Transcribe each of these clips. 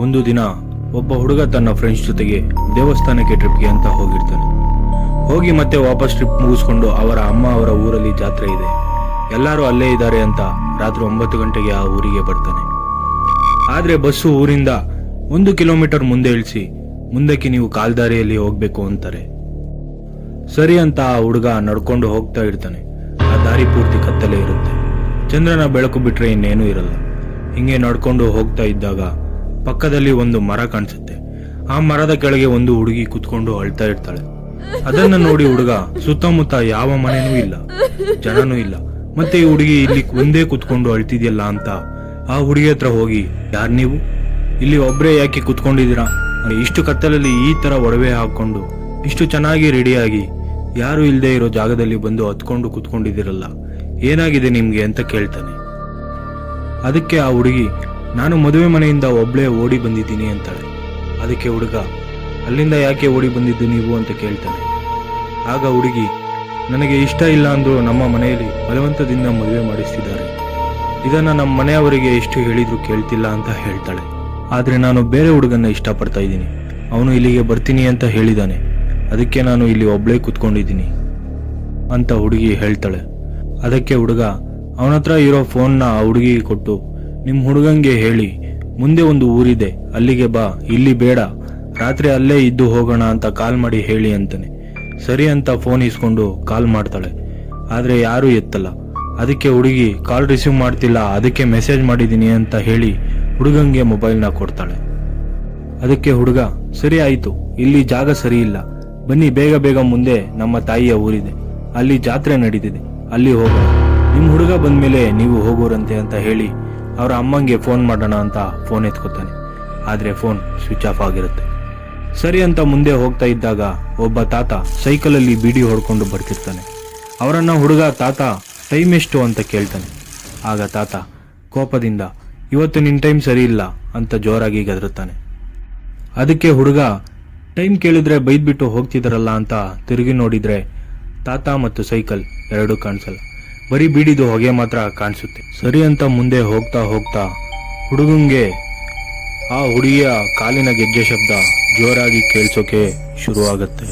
ಒಂದು ದಿನ ಒಬ್ಬ ಹುಡುಗ ತನ್ನ ಫ್ರೆಂಡ್ಸ್ ಜೊತೆಗೆ ದೇವಸ್ಥಾನಕ್ಕೆ ಟ್ರಿಪ್ಗೆ ಅಂತ ಹೋಗಿರ್ತಾನೆ. ಹೋಗಿ ಮತ್ತೆ ವಾಪಸ್ ಟ್ರಿಪ್ ಮುಗಿಸ್ಕೊಂಡು ಅವರ ಅಮ್ಮ ಅವರ ಊರಲ್ಲಿ ಜಾತ್ರೆ ಇದೆ, ಎಲ್ಲರೂ ಅಲ್ಲೇ ಇದ್ದಾರೆ ಅಂತ ರಾತ್ರಿ 9 ಗಂಟೆಗೆ ಆ ಊರಿಗೆ ಬರ್ತಾನೆ. ಆದ್ರೆ ಬಸ್ಸು ಊರಿಂದ 1 ಕಿಲೋಮೀಟರ್ ಮುಂದೆ ಇಳಿಸಿ ಮುಂದಕ್ಕೆ ನೀವು ಕಾಲ್ದಾರಿಯಲ್ಲಿ ಹೋಗ್ಬೇಕು ಅಂತಾರೆ. ಸರಿ ಅಂತ ಆ ಹುಡುಗ ನಡ್ಕೊಂಡು ಹೋಗ್ತಾ ಇರ್ತಾನೆ. ಆ ದಾರಿ ಪೂರ್ತಿ ಕತ್ತಲೆ ಇರುತ್ತೆ, ಚಂದ್ರನ ಬೆಳಕು ಬಿಟ್ರೆ ಇನ್ನೇನು ಇರಲ್ಲ. ಹಿಂಗೆ ನಡ್ಕೊಂಡು ಹೋಗ್ತಾ ಇದ್ದಾಗ ಪಕ್ಕದಲ್ಲಿ ಒಂದು ಮರ ಕಾಣಿಸುತ್ತೆ. ಆ ಮರದ ಕೆಳಗೆ ಒಂದು ಹುಡುಗಿ ಕುತ್ಕೊಂಡು ಅಳ್ತಾ ಇರ್ತಾಳೆ. ಅದನ್ನ ನೋಡಿ ಹುಡುಗ ಸುತ್ತಮುತ್ತ ಯಾವ ಮನೆನೂ ಇಲ್ಲ, ಜನನೂ ಇಲ್ಲ, ಮತ್ತೆ ಈ ಹುಡುಗಿ ಇಲ್ಲಿ ಒಂದೇ ಕುತ್ಕೊಂಡು ಅಳ್ತಿದ್ಯಲ್ಲ ಅಂತ ಆ ಹುಡುಗಿ ಹತ್ರ ಹೋಗಿ, ಯಾರ್ ನೀವು ಇಲ್ಲಿ ಒಬ್ರೇ ಯಾಕೆ ಕುತ್ಕೊಂಡಿದ್ದೀರಾ? ಇಷ್ಟು ಕತ್ತಲಲ್ಲಿ ಈ ತರ ಒಡವೆ ಹಾಕೊಂಡು ಇಷ್ಟು ಚೆನ್ನಾಗಿ ರೆಡಿಯಾಗಿ ಯಾರು ಇಲ್ಲದೆ ಇರೋ ಜಾಗದಲ್ಲಿ ಬಂದು ಹತ್ಕೊಂಡು ಕುತ್ಕೊಂಡಿದ್ದೀರಲ್ಲ, ಏನಾಗಿದೆ ನಿಮ್ಗೆ ಅಂತ ಕೇಳ್ತಾನೆ. ಅದಕ್ಕೆ ಆ ಹುಡುಗಿ, ನಾನು ಮದುವೆ ಮನೆಯಿಂದ ಒಬ್ಳೇ ಓಡಿ ಬಂದಿದ್ದೀನಿ ಅಂತಾಳೆ. ಅದಕ್ಕೆ ಹುಡುಗ, ಅಲ್ಲಿಂದ ಯಾಕೆ ಓಡಿ ಬಂದಿದ್ದು ನೀವು ಅಂತ ಕೇಳ್ತಾನೆ. ಆಗ ಹುಡುಗಿ, ನನಗೆ ಇಷ್ಟ ಇಲ್ಲ ಅಂದ್ರು ನಮ್ಮ ಮನೆಯಲ್ಲಿ ಬಲವಂತದಿಂದ ಮದುವೆ ಮಾಡಿಸ್ತಿದ್ದಾರೆ, ಇದನ್ನ ನಮ್ಮ ಮನೆಯವರಿಗೆ ಎಷ್ಟು ಹೇಳಿದ್ರು ಕೇಳ್ತಿಲ್ಲ ಅಂತ ಹೇಳ್ತಾಳೆ. ಆದ್ರೆ ನಾನು ಬೇರೆ ಹುಡುಗನ್ನ ಇಷ್ಟಪಡ್ತಾ ಇದ್ದೀನಿ, ಅವನು ಇಲ್ಲಿಗೆ ಬರ್ತೀನಿ ಅಂತ ಹೇಳಿದಾನೆ, ಅದಕ್ಕೆ ನಾನು ಇಲ್ಲಿ ಒಬ್ಳೇ ಕುತ್ಕೊಂಡಿದ್ದೀನಿ ಅಂತ ಹುಡುಗಿ ಹೇಳ್ತಾಳೆ. ಅದಕ್ಕೆ ಹುಡುಗ ಅವನ ಹತ್ರ ಇರೋ ಫೋನ್ನ ಆ ಹುಡುಗಿಗೆ ಕೊಟ್ಟು, ನಿಮ್ ಹುಡುಗಂಗೆ ಹೇಳಿ ಮುಂದೆ ಒಂದು ಊರಿದೆ ಅಲ್ಲಿಗೆ ಬಾ, ಇಲ್ಲಿ ಬೇಡ, ರಾತ್ರಿ ಅಲ್ಲೇ ಇದ್ದು ಹೋಗೋಣ ಅಂತ ಕಾಲ್ ಮಾಡಿ ಹೇಳಿ ಅಂತಾನೆ. ಸರಿ ಅಂತ ಫೋನ್ ಇಸ್ಕೊಂಡು ಕಾಲ್ ಮಾಡ್ತಾಳೆ, ಆದ್ರೆ ಯಾರೂ ಎತ್ತಲ್ಲ. ಅದಕ್ಕೆ ಹುಡುಗಿ ಕಾಲ್ ರಿಸೀವ್ ಮಾಡ್ತಿಲ್ಲ, ಅದಕ್ಕೆ ಮೆಸೇಜ್ ಮಾಡಿದೀನಿ ಅಂತ ಹೇಳಿ ಹುಡುಗಂಗೆ ಮೊಬೈಲ್ನ ಕೊಡ್ತಾಳೆ. ಅದಕ್ಕೆ ಹುಡುಗ, ಸರಿ ಆಯ್ತು, ಇಲ್ಲಿ ಜಾಗ ಸರಿ ಇಲ್ಲ, ಬನ್ನಿ ಬೇಗ ಬೇಗ ಮುಂದೆ ನಮ್ಮ ತಾಯಿಯ ಊರಿದೆ, ಅಲ್ಲಿ ಜಾತ್ರೆ ನಡೀತಿದೆ, ಅಲ್ಲಿ ಹೋಗೋಣ, ನಿಮ್ ಹುಡುಗ ಬಂದ್ಮೇಲೆ ನೀವು ಹೋಗೋರಂತೆ ಅಂತ ಹೇಳಿ ಅವರ ಅಮ್ಮಂಗೆ ಫೋನ್ ಮಾಡೋಣ ಅಂತ ಫೋನ್ ಎತ್ಕೋತಾನೆ. ಆದ್ರೆ ಫೋನ್ ಸ್ವಿಚ್ ಆಫ್ ಆಗಿರುತ್ತೆ. ಸರಿ ಅಂತ ಮುಂದೆ ಹೋಗ್ತಾ ಇದ್ದಾಗ ಒಬ್ಬ ತಾತ ಸೈಕಲಲ್ಲಿ ಬೀಡಿ ಹೊಡ್ಕೊಂಡು ಬರ್ತಿರ್ತಾನೆ. ಅವರನ್ನ ಹುಡುಗ, ತಾತ ಟೈಮ್ ಎಷ್ಟು ಅಂತ ಕೇಳ್ತಾನೆ. ಆಗ ತಾತ ಕೋಪದಿಂದ, ಇವತ್ತು ನಿನ್ ಟೈಮ್ ಸರಿ ಇಲ್ಲ ಅಂತ ಜೋರಾಗಿ ಗದರುತ್ತಾನೆ. ಅದಕ್ಕೆ ಹುಡುಗ, ಟೈಮ್ ಕೇಳಿದ್ರೆ ಬೈದ್ಬಿಟ್ಟು ಹೋಗ್ತಿದಾರಲ್ಲ ಅಂತ ತಿರುಗಿ ನೋಡಿದ್ರೆ ತಾತ ಮತ್ತು ಸೈಕಲ್ ಎರಡೂ ಕಾಣಿಸಲ್ಲ, ಬರೀ ಬೀಡಿದು ಹೊಗೆ ಮಾತ್ರ ಕಾಣಿಸುತ್ತೆ. ಸರಿ ಅಂತ ಮುಂದೆ ಹೋಗ್ತಾ ಹೋಗ್ತಾ ಹುಡುಗಂಗೆ ಆ ಹುಡುಗಿಯ ಕಾಲಿನ ಗೆಜ್ಜೆ ಶಬ್ದ ಜೋರಾಗಿ ಕೇಳಿಸೋಕೆ ಶುರುವಾಗತ್ತೆ.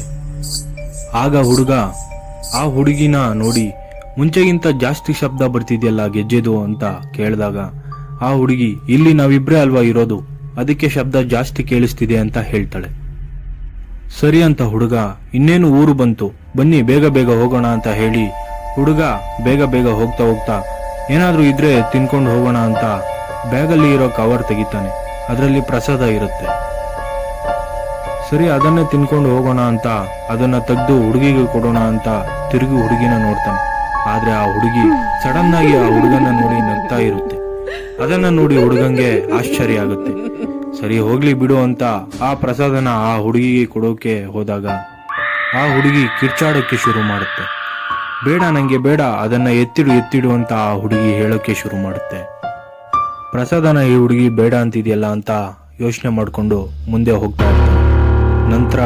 ಆಗ ಹುಡುಗ ಆ ಹುಡುಗಿನ ನೋಡಿ, ಮುಂಚೆಗಿಂತ ಜಾಸ್ತಿ ಶಬ್ದ ಬರ್ತಿದ್ಯಲ್ಲ ಗೆಜ್ಜೆದು ಅಂತ ಕೇಳಿದಾಗ ಆ ಹುಡುಗಿ, ಇಲ್ಲಿ ನಾವಿಬ್ರೇ ಅಲ್ವಾ ಇರೋದು, ಅದಕ್ಕೆ ಶಬ್ದ ಜಾಸ್ತಿ ಕೇಳಿಸ್ತಿದೆ ಅಂತ ಹೇಳ್ತಾಳೆ. ಸರಿ ಅಂತ ಹುಡುಗ, ಇನ್ನೇನು ಊರು ಬಂತು, ಬನ್ನಿ ಬೇಗ ಬೇಗ ಹೋಗೋಣ ಅಂತ ಹೇಳಿ ಹುಡುಗ ಬೇಗ ಬೇಗ ಹೋಗ್ತಾ ಹೋಗ್ತಾ ಏನಾದ್ರೂ ಇದ್ರೆ ತಿನ್ಕೊಂಡು ಹೋಗೋಣ ಅಂತ ಬ್ಯಾಗಲ್ಲಿ ಇರೋ ಕವರ್ ತೆಗಿತಾನೆ. ಅದರಲ್ಲಿ ಪ್ರಸಾದ ಇರುತ್ತೆ. ಸರಿ ಅದನ್ನೇ ತಿನ್ಕೊಂಡು ಹೋಗೋಣ ಅಂತ ಅದನ್ನ ತೆಗೆದು ಹುಡುಗಿಗೆ ಕೊಡೋಣ ಅಂತ ತಿರುಗಿ ಹುಡುಗಿನ ನೋಡ್ತಾನೆ. ಆದ್ರೆ ಆ ಹುಡುಗಿ ಸಡನ್ ಆಗಿ ಆ ಹುಡುಗನ ನೋಡಿ ನಗ್ತಾ ಇರುತ್ತೆ. ಅದನ್ನ ನೋಡಿ ಹುಡುಗಂಗೆ ಆಶ್ಚರ್ಯ ಆಗುತ್ತೆ. ಸರಿ ಹೋಗ್ಲಿ ಬಿಡು ಅಂತ ಆ ಪ್ರಸಾದನ ಆ ಹುಡುಗಿಗೆ ಕೊಡೋಕೆ ಹೋದಾಗ ಆ ಹುಡುಗಿ ಕಿರ್ಚಾಡೋಕೆ ಶುರು ಮಾಡುತ್ತೆ. ಬೇಡ, ನಂಗೆ ಬೇಡ, ಅದನ್ನ ಎತ್ತಿಡು ಅಂತ ಆ ಹುಡುಗಿ ಹೇಳೋಕೆ ಶುರು ಮಾಡುತ್ತೆ. ಪ್ರಸಾದನ ಈ ಹುಡುಗಿ ಬೇಡ ಅಂತಿದ್ಯಲ್ಲ ಅಂತ ಯೋಚನೆ ಮಾಡ್ಕೊಂಡು ಮುಂದೆ ಹೋಗ್ತಾ ಇರ್ತಾನೆ. ನಂತರ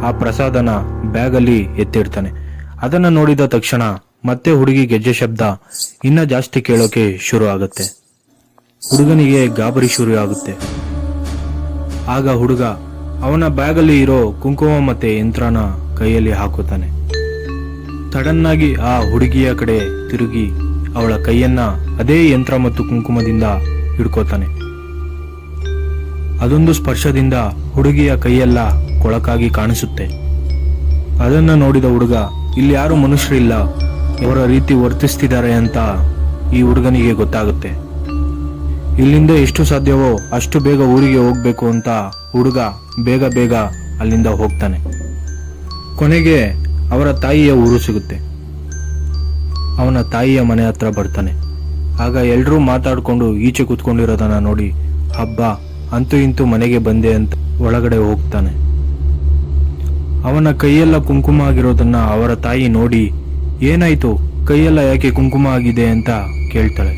ಆ ಪ್ರಸಾದನ ಬ್ಯಾಗಲ್ಲಿ ಎತ್ತಿಡ್ತಾನೆ. ಅದನ್ನ ನೋಡಿದ ತಕ್ಷಣ ಮತ್ತೆ ಹುಡುಗಿ ಗೆಜ್ಜೆ ಶಬ್ದ ಇನ್ನ ಜಾಸ್ತಿ ಕೇಳೋಕೆ ಶುರು ಆಗುತ್ತೆ. ಹುಡುಗನಿಗೆ ಗಾಬರಿ ಶುರು ಆಗುತ್ತೆ. ಆಗ ಹುಡುಗ ಅವನ ಬ್ಯಾಗಲ್ಲಿ ಇರೋ ಕುಂಕುಮ ಮತ್ತೆ ಯಂತ್ರನ ಕೈಯಲ್ಲಿ ಹಾಕುತ್ತಾನೆ. ಸಡನ್ ಆಗಿ ಆ ಹುಡುಗಿಯ ಕಡೆ ತಿರುಗಿ ಅವಳ ಕೈಯನ್ನ ಅದೇ ಯಂತ್ರ ಮತ್ತು ಕುಂಕುಮದಿಂದ ಹಿಡ್ಕೋತಾನೆ. ಅದೊಂದು ಸ್ಪರ್ಶದಿಂದ ಹುಡುಗಿಯ ಕೈಯೆಲ್ಲ ಕೊಳಕಾಗಿ ಕಾಣಿಸುತ್ತೆ. ಅದನ್ನ ನೋಡಿದ ಹುಡುಗ, ಇಲ್ಲಿ ಯಾರು ಮನುಷ್ಯರಿಲ್ಲ, ಅವರ ರೀತಿ ವರ್ತಿಸ್ತಿದ್ದಾರೆ ಅಂತ ಈ ಹುಡುಗನಿಗೆ ಗೊತ್ತಾಗುತ್ತೆ. ಇಲ್ಲಿಂದ ಎಷ್ಟು ಸಾಧ್ಯವೋ ಅಷ್ಟು ಬೇಗ ಊರಿಗೆ ಹೋಗ್ಬೇಕು ಅಂತ ಹುಡುಗ ಬೇಗ ಬೇಗ ಅಲ್ಲಿಂದ ಹೋಗ್ತಾನೆ. ಕೊನೆಗೆ ಅವರ ತಾಯಿಯ ಊರು ಸಿಗುತ್ತೆ. ಅವನ ತಾಯಿಯ ಮನೆ ಹತ್ರ ಬರ್ತಾನೆ. ಆಗ ಎಲ್ರೂ ಮಾತಾಡ್ಕೊಂಡು ಈಚೆ ಕೂತ್ಕೊಂಡಿರೋದನ್ನ ನೋಡಿ, ಹಬ್ಬ ಅಂತೂ ಇಂತೂ ಮನೆಗೆ ಬಂದೆ ಅಂತ ಒಳಗಡೆ ಹೋಗ್ತಾನೆ. ಅವನ ಕೈಯೆಲ್ಲ ಕುಂಕುಮ ಆಗಿರೋದನ್ನ ಅವರ ತಾಯಿ ನೋಡಿ, ಏನಾಯ್ತು, ಕೈಯೆಲ್ಲ ಯಾಕೆ ಕುಂಕುಮ ಆಗಿದೆ ಅಂತ ಕೇಳ್ತಾಳೆ.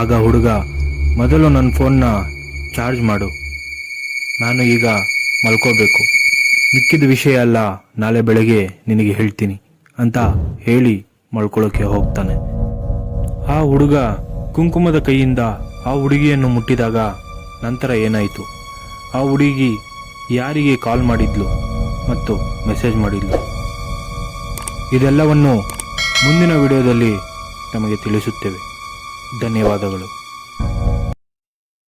ಆಗ ಹುಡುಗ, ಮೊದಲು ನನ್ನ ಫೋನ್ನ ಚಾರ್ಜ್ ಮಾಡು, ನಾನು ಈಗ ಮಲ್ಕೋಬೇಕು, ಮಿಕ್ಕಿದ ವಿಷಯ ಎಲ್ಲ ನಾಳೆ ಬೆಳಗ್ಗೆ ನಿನಗೆ ಹೇಳ್ತೀನಿ ಅಂತ ಹೇಳಿ ಮಲ್ಕೊಳ್ಳೋಕೆ ಹೋಗ್ತಾನೆ. ಆ ಹುಡುಗ ಕುಂಕುಮದ ಕೈಯಿಂದ ಆ ಹುಡುಗಿಯನ್ನು ಮುಟ್ಟಿದಾಗ ನಂತರ ಏನಾಯಿತು, ಆ ಹುಡುಗಿ ಯಾರಿಗೆ ಕಾಲ್ ಮಾಡಿದ್ಲು ಮತ್ತು ಮೆಸೇಜ್ ಮಾಡಿದ್ಲು, ಇದೆಲ್ಲವನ್ನು ಮುಂದಿನ ವಿಡಿಯೋದಲ್ಲಿ ನಮಗೆ ತಿಳಿಸುತ್ತೇವೆ. ಧನ್ಯವಾದಗಳು.